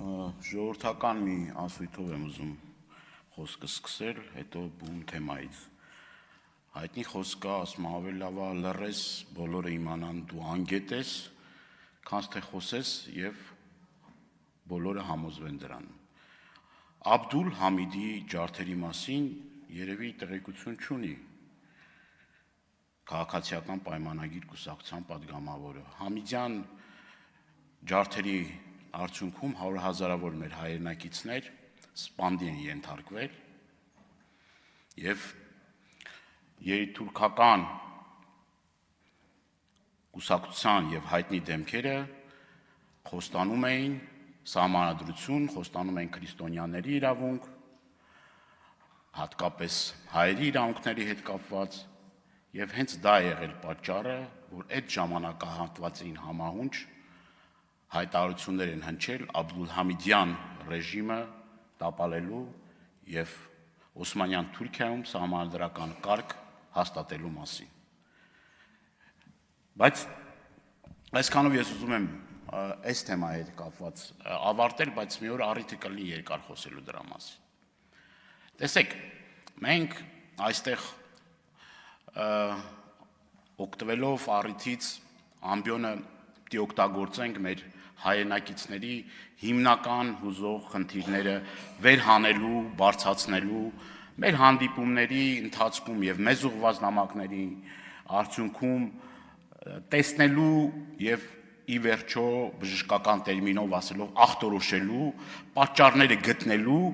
Ժողովրդական մի ասույթով եմ ուզում խոսքը սկսել, հետո բուն թեմայից։ Հայտնի խոսքա, ասում ավելի լավ է լռես, բոլորը իմանան դու անգետ ես, քան թե խոսես եւ բոլորը համոզվեն դրան։ Աբդուլ Համիդի ջարդերի մասին երևի տեղեկություն չունի քաղաքացիական պայմանագիր կուսակցության падգամավորը։ Համիդյան ջարդերի արդյունքում 100,000-ավոր մեր հայրենակիցներ սպանդի են ենթարկվել եւ երիտուրքական կուսակցության եւ հայտնի դեմքերը խոստանում էին սահմանադրություն, խոստանում էին քրիստոնյաների իրավունք, հատկապես հայերի իրավունքների հետ կապված եւ հենց դա է եղել պատճառը, որ այդ ժամանակահատվածին համահունչ հայտարարություններ են հնչել Աբդուլ Համիդյան ռեժիմը տապալելու եւ Օսմանյան Թուրքիայում սահմանադրական կարգ հաստատելու մասին։ Բայց այսքանով ես ուզում եմ այս թեմայի հետ կապված ավարտել, բայց մի օր առիթը կլինի երկար խոսելու դրա մասին։ Տեսեք, մենք այստեղ օգտվելով առիթից ամբիոնը պիտի օգտագործենք մեր հայրենակիցների հիմնական հուզող խնդիրները վերհանելու, բարձրացնելու, մեր հանդիպումների ընթացքում եւ մեզ ուղղված նամակների արդյունքում տեսնելու եւ ի վերջո բժշկական տերմինով ասելով ախտորոշելու, պատճառները գտնելու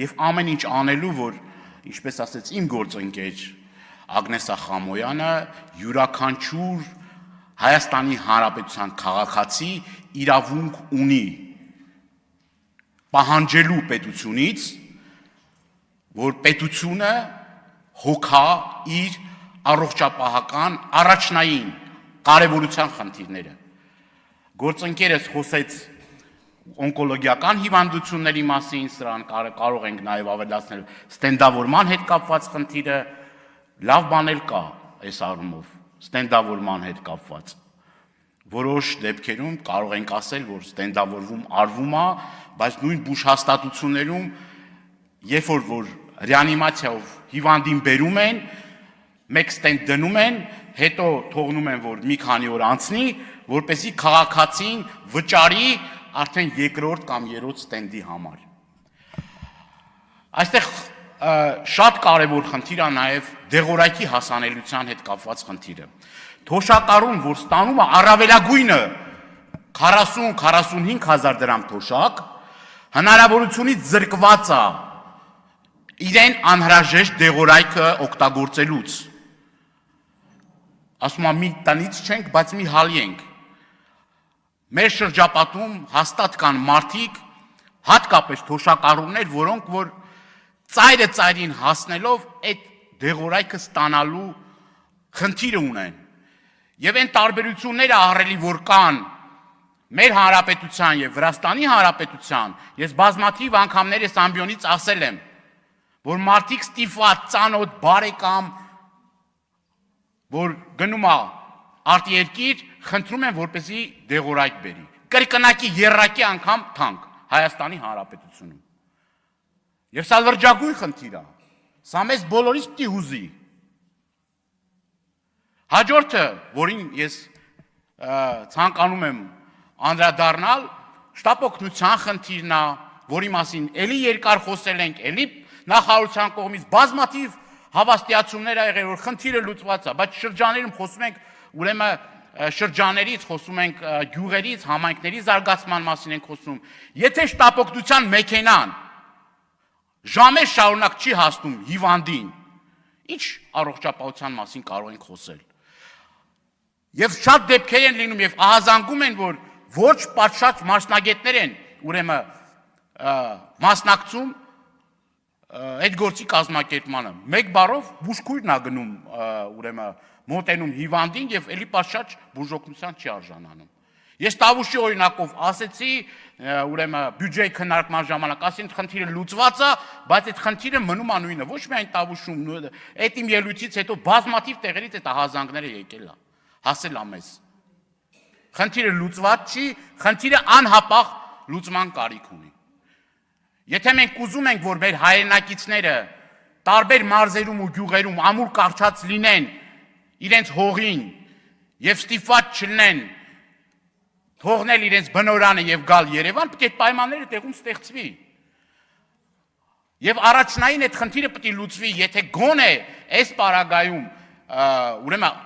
եւ ամեն ինչ անելու, որ ինչպես ասեց իմ գործընկեր Ագնեսա Խամոյանը յուրաքանչյուր Հայաստանի Հանրապետության քաղաքացի իրավունք ունի պահանջելու պետությունից, որ պետությունը հոգա իր առողջապահական առաջնային կարևորության խնդիրները։ Գործընկերս խոսեց օնկոլոգիական հիվանդությունների մասին, սրան կարող ենք նաև ավելացնել ստենդավորման հետ կապված խնդիրը, լավ բան էլ կա այս առումով, ստենդավորման հետ կապված։ Որոշ դեպքերում կարող ենք ասել, որ ստենդավորվում արվում է, բայց նույն բուժհաստատություններում, երբ որ ռեանիմացիայով հիվանդին բերում են, մեկ ստենդ դնում են, հետո թողնում են, որ մի քանի օր անցնի, որպեսզի քաղաքացին վճարի արդեն երկրորդ կամ երրորդ ստենդի համար։ Այստեղ շատ կարևոր խնդիր է նաև դեղորայքի հասանելիության հետ կապված խնդիրը։ Թոշակառուն, որ ստանում է առավելագույնը 40-45 հազար դրամ թոշակ, հնարավորությունից զրկված է իրեն անհրաժեշտ դեղորայքը օգտագործելուց։ Ասում եմ, մի տնից չենք, բայց մի հալի ենք։ Մեր շրջապատում հաստատ կան մարդիկ, հատկապես թոշակառուներ, որոնք որ ծայրը ծայրին հասնելով այդ դեղորայքը ստանալու խնդիրը ունեն։ Եվ այն տարբերությունները ահռելի որ կան մեր հանրապետության եւ Վրաստանի հանրապետության, ես բազմաթիվ անգամներ այս ամբիոնից ասել եմ, որ մարդիկ ստիպված ծանոթ բարեկամ, որ գնում է արտերկիր, խնդրում են որպեսզի դեղորայք բերի։ Կրկնակի երրակի անգամ թանկ Հայաստանի հանրապետությունում։ Եվ սա լրջագույն խնդիր է։ Սա մեզ բոլորից պիտի հուզի։ Հաջորդը, որին ես ցանկանում եմ անդրադառնալ, շտապօգնության խնդիրն է, որի մասին էլի երկար խոսել ենք, էլի նախարարության կողմից բազմաթիվ հավաստիացումներ ա եղել, որ խնդիրը լուծված է, բայց շրջաներում խոսում ենք, ուրեմն շրջաներից խոսում ենք, գյուղերից, համայնքների զարգացման մասին ենք խոսում։ Եթե շտապօգնության մեքենան ժամեր շարունակ չի հասնում հիվանդին, ինչ առողջապահության մասին կարող ենք խոսել։ Եվ շատ դեպքեր են լինում եւ ահազանգում են, որ ոչ պատշաճ մասնագետներ են, ուրեմն մասնակցում այդ գործի կազմակերպմանը։ Մեկ բառով բուժքույրն է գնում, ուրեմն մոտենում հիվանդին եւ էլի պատշաճ բուժօգնության չի արժանանում։ Ես Տավուշի օրինակով ասեցի, ուրեմն բյուջեի քննարկման ժամանակ ասին խնդիրը լուծված է, բայց այդ խնդիրը մնում է նույնը, ոչ միայն Տավուշում, այդ իմ ելույթից հետո բազմաթիվ տեղերից այդ ահազանգները եկել է, հասել է մեզ։ Խնդիրը լուծված չի, խնդիրը անհապաղ լուծման կարիք ունի։ Եթե մենք ուզում ենք, որ մեր հայրենակիցները տարբեր մարզերում ու գյուղերում ամուր կարճած լինեն իրենց հողին եւ ստիպված չլինեն թողնել իրենց բնորանը եւ գալ Երևան, պետք է այդ պայմանները տեղում ստեղծվի։ Եվ առաջնային այդ խնդիրը պետք է լուծվի, եթե գոնե այս պարագայում ուրեմն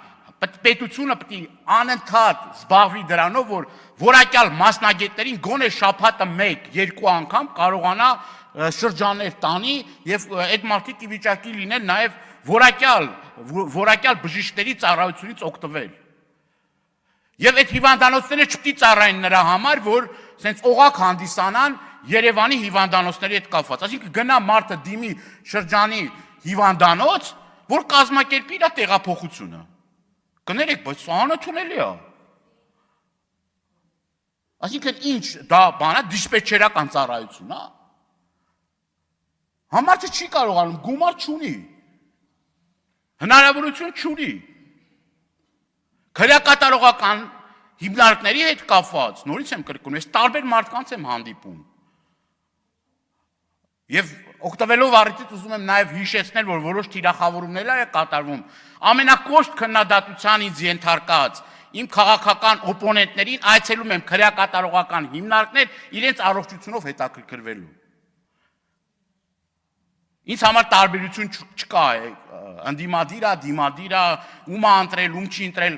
պետությունը պետք է անընդհատ զբաղվի դրանով, որ որակյալ մասնագետներին գոնե շաբաթը 1-2 անգամ կարողանա շրջաններ տանի եւ այդ մարդիկ ի վիճակի լինել նաեւ որակյալ բժիշկների ծառայությունից օգտվել։ Եվ այդ հիվանդանոցները չպետք է ծառայեն նրա համար, որ սենց օղակ հանդիսանան Երևանի հիվանդանոցների հետ կապված։ Այսինքն գնա մարդը դիմի շրջանի հիվանդանոց, որ կազմակերպի իր տեղափոխությունը։ Կներեք, բայց սա անընդունելի է։ Այսինքն ինչ դա բան է, դիսպեչերական ծառայություն է։ Համարը չի կարողանում, գումար չունի։ Հնարավորություն չունի։ Քրեակատարողական հիմնարկների հետ կապված, նորից եմ կրկնում, ես տարբեր մարդկանց եմ հանդիպում։ Եվ օգտվելով առիթից ուզում եմ նաև հիշեցնել, որ որոշ թիրախավորումներ է կատարվում։ Ամենակոշտ քննադատության ինձ ենթարկած իմ քաղաքական օպոնենտներին այցելում եմ քրեակատարողական հիմնարկներ իրենց առողջությունով հետաքրքրվելու։ Ինձ համար տարբերություն չկա, ընդդիմադիր է, դիմադիր է, ում է ընտրել, ում չի ընտրել,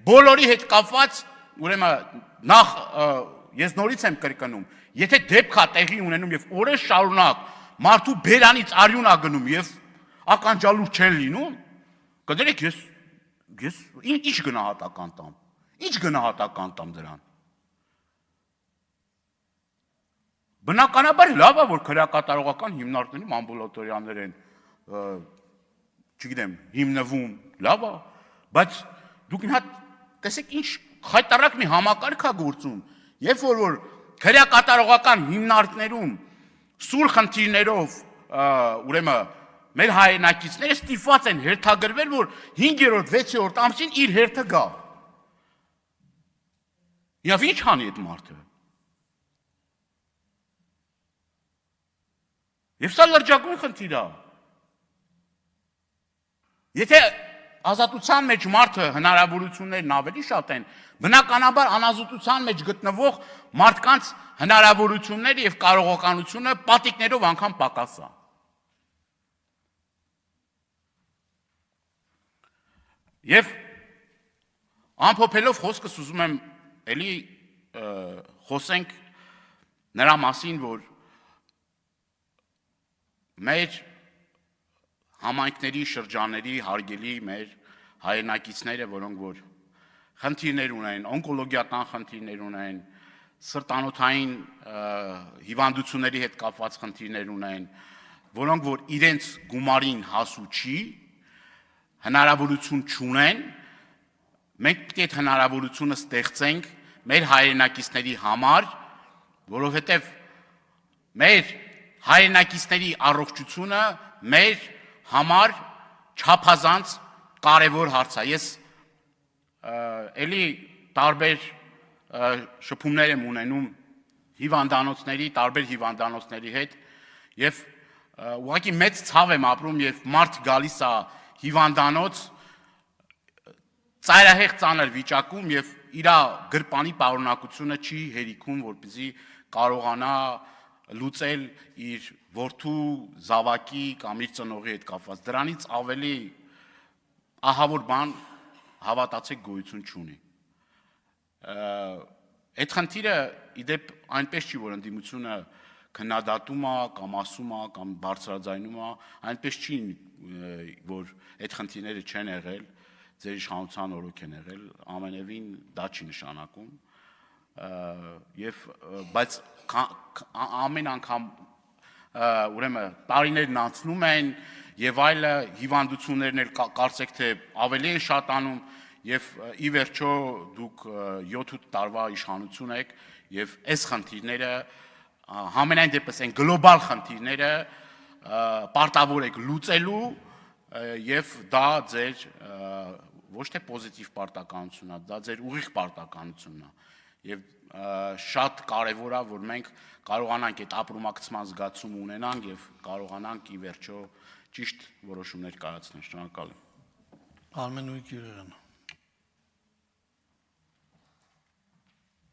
բոլորի հետ կապված, ուրեմն նախ ես նորից եմ կրկնում, եթե դեպք է տեղի ունենում եւ օրեր շարունակ մարդու բերանից արյուն է գնում եւ ականջալուր չեն լինում, կներեք ես ինչ գնահատական տամ։ Ինչ գնահատական տամ դրան։ Բնականաբար լավ է, որ քրեակատարողական հիմնարկներում ամբուլատորիաներ են, չգիտեմ, հիմնվում, լավ է, բայց դուք մի հատ տեսեք ինչ խայտարակ մի համակարգ է գործում, երբ որ քրեակատարողական հիմնարկներում սուր խնդիրներով ուրեմն մեր հայրենակիցները ստիպված են հերթագրվել, որ 5-րդ, 6-րդ ամսին իր հերթը գա։ Եվ ինչ անի այդ մարդը։ Եվ սա լրջագույն խնդիր է։ Եթե ազատության մեջ մարդը հնարավորություններն ավելի շատ են, բնականաբար անազատության մեջ գտնվող մարդկանց հնարավորությունները եւ կարողականությունը պատիկներով անգամ պակաս է։ Եվ ամփոփելով խոսքս ուզում եմ էլի խոսենք նրա մասին, որ մեր համայնքների, շրջանների հարգելի մեր հայրենակիցները, որոնք որ խնդիրներ ունեն, օնկոլոգիական խնդիրներ ունեն, սրտանոթային հիվանդությունների հետ կապված խնդիրներ ունեն, որոնք որ իրենց գումարին հասու չի, հնարավորություն չունեն, մենք պետք է այդ հնարավորությունը ստեղծենք մեր հայրենակիցների համար, որովհետև մեր հայրենակիցների առողջությունը մեր համար չափազանց կարևոր հարց է։ Ես էլի տարբեր շփումներ եմ ունենում հիվանդանոցների, տարբեր հիվանդանոցների հետ եւ ուղղակի մեծ ցավ եմ ապրում, երբ մարդ գալիս է հիվանդանոց ծայրահեղ ծանր վիճակում եւ իր գրպանի պարունակությունը չի հերիքում, որպեսզի կարողանա լուծել իր որդու զավակի կամ իր ծնողի հետ կապված։ Դրանից ավելի ահավոր բան հավատացեք գոյություն չունի։ Այդ խնդիրը իդեպ այնպես չի, որ ընդդիմությունը քննադատում է կամ ասում է կամ բարձրաձայնում է, այնպես չի, որ այդ խնդիրները չեն եղել, ձեր իշխանության օրոք են եղել, ամենևին դա չի նշանակում, բայց ամեն անգամ ուրեմն տարիներն անցնում են եւ այլը հիվանդություններն էլ կարծեք թե ավելի են շատանում եւ ի վերջո դուք 7-8 տարվա իշխանություն եք եւ այս խնդիրները համենայն դեպս են գլոբալ խնդիրները պարտավոր եք լուծելու եւ դա ձեր ոչ թե պոզիտիվ պարտականությունն է, դա ձեր ուղիղ պարտականությունն է։ եւ շատ կարեւոր է, որ մենք կարողանանք այդ ապրումակցման զգացում ունենանք եւ կարողանանք ի վերջո ճիշտ որոշումներ կայացնել։ Շնորհակալ եմ։ Արմեն Ույգ Յուրեղյան